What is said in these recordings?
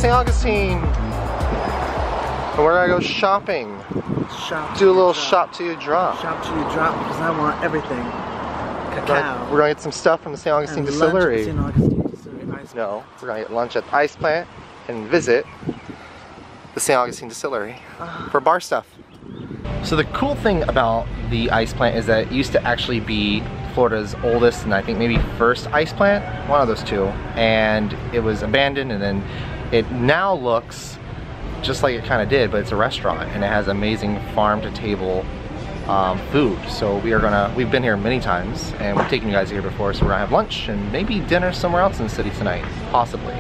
St. Augustine. And we're gonna go shopping. Do a little shop till you drop. Shop till you drop because I want everything. Cacao. We're gonna get some stuff from the St. Augustine Distillery. St. Augustine Distillery Ice No, we're gonna get lunch at the ice plant and visit the St. Augustine Distillery for bar stuff. So the cool thing about the ice plant is that it used to actually be Florida's oldest and I think maybe first ice plant, one of those two, and it was abandoned, and then it now looks just like it kind of did, but it's a restaurant and it has amazing farm to table food. So we've been here many times and we've taken you guys here before, so we're gonna have lunch and maybe dinner somewhere else in the city tonight, possibly.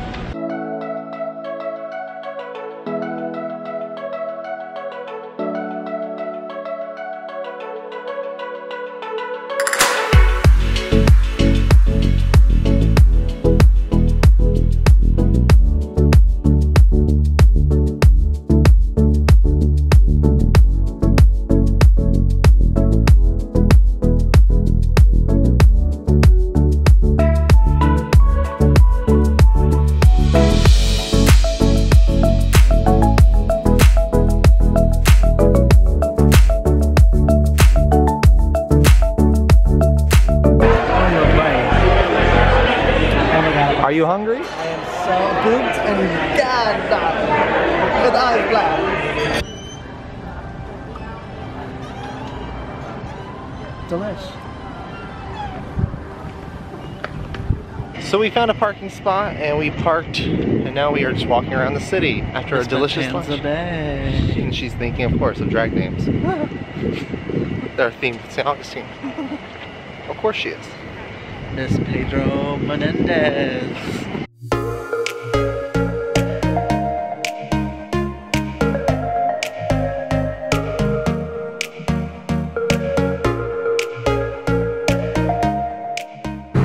Are you hungry? I am so pooped and gagged up with eyes black. Delish. So we found a parking spot and we parked, and now we are just walking around the city after a delicious lunch. And she's thinking, of course, of drag names. They're themed with St. Augustine. Of course she is. Miss Pedro Menendez.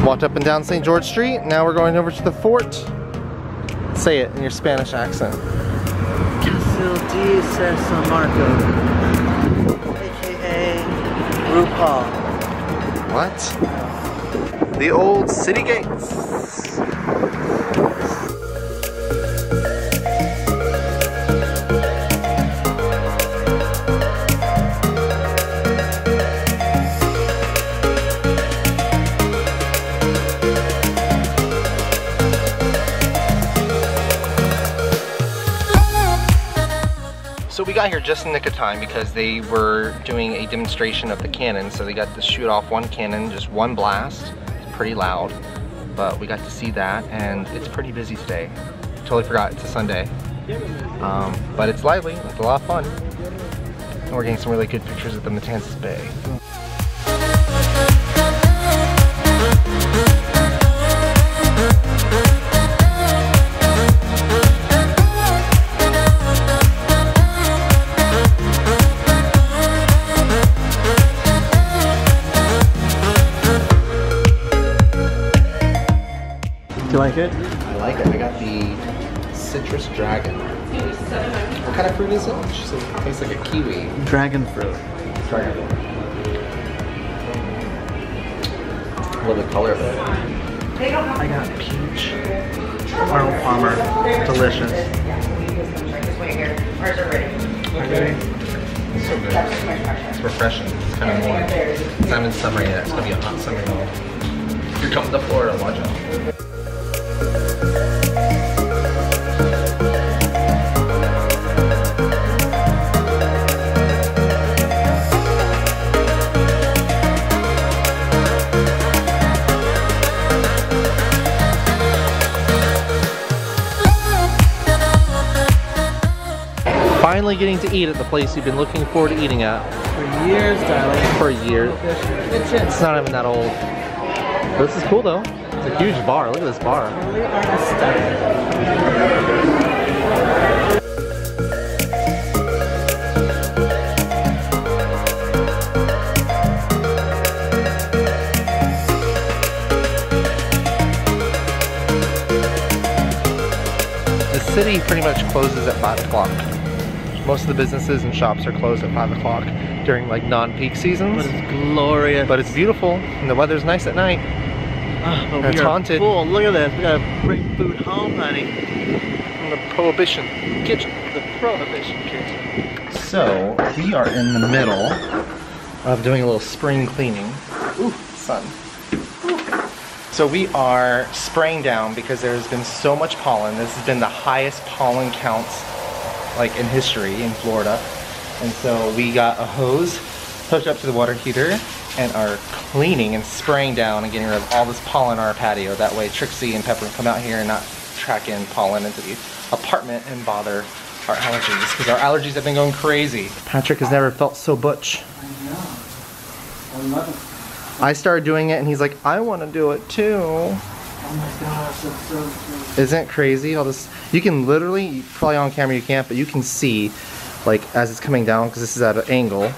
Walked up and down St. George Street. Now we're going over to the fort. Say it in your Spanish accent. Castle de San Marco, aka RuPaul. What? The old city gates. So we got here just in the nick of time because they were doing a demonstration of the cannon. So they got to shoot off one cannon, just one blast. It's pretty loud, but we got to see that, and it's pretty busy today. Totally forgot it's a Sunday. But it's lively, it's a lot of fun. And we're getting some really good pictures of the Matanzas Bay. Do you like it? I like it. I got the citrus dragon. What kind of fruit is it? She said it tastes like a kiwi. Dragon fruit. Dragon fruit. I love the color of it. I got peach. Arnold Palmer. Delicious. It's so good. It's refreshing. It's kind of warm. It's not even summer yet. It's going to be a hot summer though. If you're coming to Florida, watch out. Finally getting to eat at the place you've been looking forward to eating at. For years, darling. For years. It's not even that old. This is cool though. It's a huge bar. Look at this bar. Really aesthetic. The city pretty much closes at 5 o'clock. Most of the businesses and shops are closed at 5 o'clock during like non-peak seasons. But it's glorious. But it's beautiful and the weather's nice at night. But it's haunted. Full. Look at this. We gotta bring food home, honey. the Prohibition kitchen. The Prohibition kitchen. So, we are in the middle of doing a little spring cleaning. Ooh, sun. So we are spraying down because there's been so much pollen. This has been the highest pollen counts like in history in Florida. And so we got a hose hooked up to the water heater and are cleaning and spraying down and getting rid of all this pollen on our patio. That way Trixie and Pepper can come out here and not track in pollen into the apartment and bother our allergies, because our allergies have been going crazy. Patrick has never felt so butch. I know. I love it. I started doing it and he's like, I want to do it too. Oh my gosh, that's so crazy. Isn't it crazy? You can literally, probably on camera you can't, but you can see, like, as it's coming down, because this is at an angle,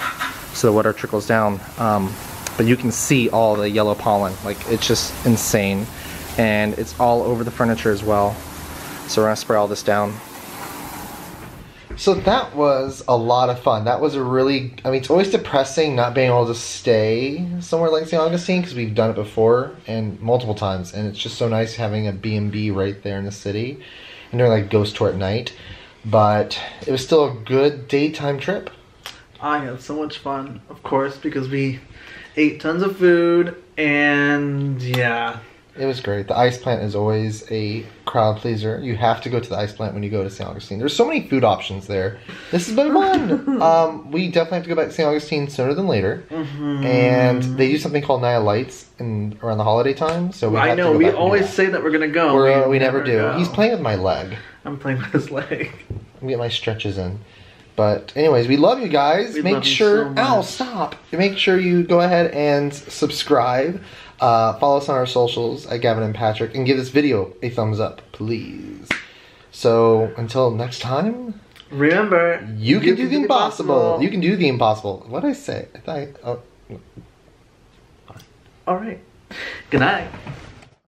so the water trickles down, but you can see all the yellow pollen. Like, it's just insane. And it's all over the furniture as well. So we're gonna spray all this down. So that was a lot of fun. That was a really, I mean, it's always depressing not being able to stay somewhere like St. Augustine, because we've done it before and multiple times, and it's just so nice having a B&B right there in the city and doing like ghost tour at night. But it was still a good daytime trip. I had so much fun, of course, because we ate tons of food, and yeah. It was great. The ice plant is always a crowd pleaser. You have to go to the ice plant when you go to St. Augustine. There's so many food options there. This has been fun. We definitely have to go back to St. Augustine sooner than later. And they do something called Night of Lights around the holiday time. So we I know, we always say that we're going to go. We never do. Go. He's playing with my leg. I'm playing with his leg. I'm getting my stretches in. But anyways, we love you guys. Make sure, ow, stop. Make sure you go ahead and subscribe. Follow us on our socials at Gavin and Patrick, and give this video a thumbs up, please. So until next time, remember, you can do the impossible. You can do the impossible. What did I say? All right. Good night.